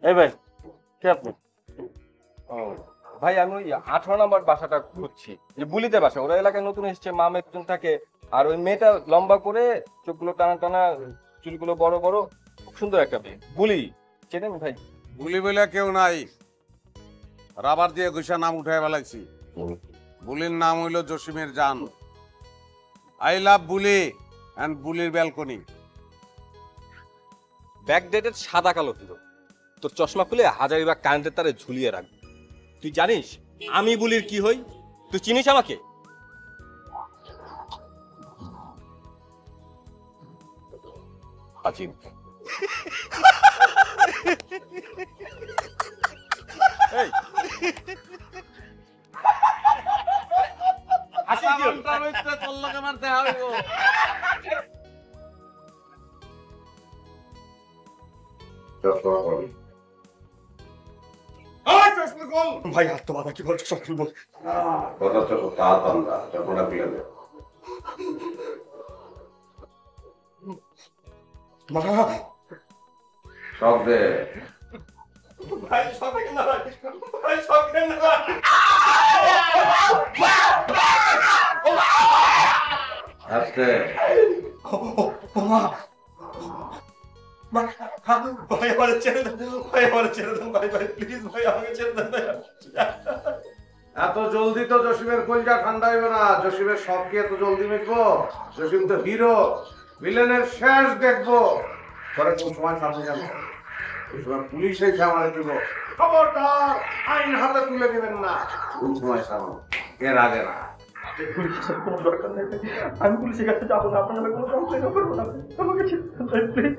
এই ভাই কে আপনি? ও ভাই, আমি ওই 18 নম্বর বাসাটা খুঁজছি, যে বুলিতে বাসা। ওরা এলাকায় নতুন এসেছে, মা একজন থাকে। আর ওই মেয়েটা লম্বা করে, চোখগুলো টানা টানা, চুলগুলো বড় বড়, খুব সুন্দর একটা মেয়ে। বুলি চেনেন ভাই? বুলি বলে কেউ নাই, রাবার দিয়ে ঘুষা নাম উঠায় বেলাইছি। বুলির নাম হইল জসিমের জান। আই লাভ বুলি এন্ড বুলির ব্যালকনি। ব্যাকডেটেড সাদা কালো হিরো। তোর চশমা খুলে হাজারিবাগ কারেন্টের তারে ঝুলিয়ে রাখবি। তুই জানিস আমি বুলির কি হই? তুই চিনিস আমাকে? আজিব। এই হাসি কি হলো? ভাই হাত তো বাধা কি বলছো? সব খুলবো। কথা তো তাড়াতাড়ি না, চশমাটা খুলে দে। সব দে। ভাই সব কেন না, ভাই সব কেন না। আস্তে। ভাই আমার ছেড়ে দেন, ভাই আমার ছেড়ে দেন, ভাই ভাই প্লিজ ভাই আমাকে ছেড়ে দেন ভাই। এত জলদি তো জসিমের কলজা ঠান্ডা হইবে না। জসিমের সব কি এত জলদি মিটবো? জসিম তো হিরো, ভিলেনের শেষ দেখবো। পরে কোন সময় সামনে যাবো, ওই সময় পুলিশ এসে আমার দিব, খবরদার আইন হাতে তুলে দিবেন না। কোন সময় সামনে, এর আগে না। পুলিশের কোনো দরকার নেই, আমি পুলিশের কাছে যাবো না, আপনার নামে কোনো কমপ্লেন করবো না, আমাকে ছেড়ে দেন ভাই প্লিজ।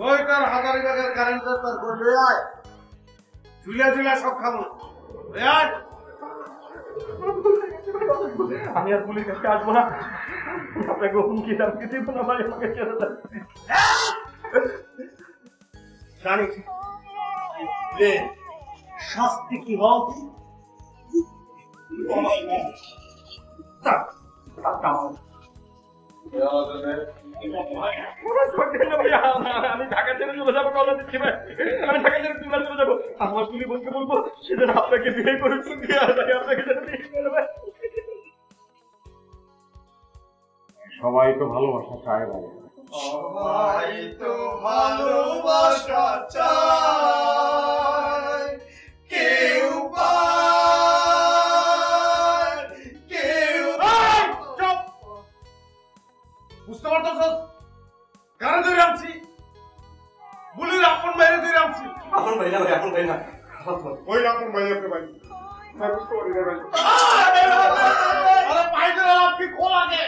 ওইটার হাজারিবাগের কারেন্টের তার বই লই আয়, ঝুলিয়া ঝুলিয়া সব খাবো। লই আয়। আমি আর পুলিশের কাছে আসবো না, আপনাকে হুমকি দামকে দিব না ভাই, আমাকে ছেড়ে দেন। জানি শাস্তি কি হোক, আমি ঢাকা ছেড়ে চলে যাবো, কথা দিচ্ছি ভাই, আমি ঢাকা ছেড়ে চলে যাবো। আমার পুলি বোনকে বলবো সেদিন আপনাকে বিয়ে করে আপনাকে ভাই। সবাই তো ভালোবাসা চায় ভাই। সবাই তো ভালোবাসা চায়, কেউ পায়, কেউ চুপ! বুঝতে পারতেছ? কারণ ধরে আনছি, বুলির আপন বাইরে ধরে আনছি। আপন ভাই না ভাই, আপন ভাই না, ওই আপন ভাই আপনি ভাই বুঝতে পারি না ভাই। আরে আরে পাইলে আপনি খোলা গে।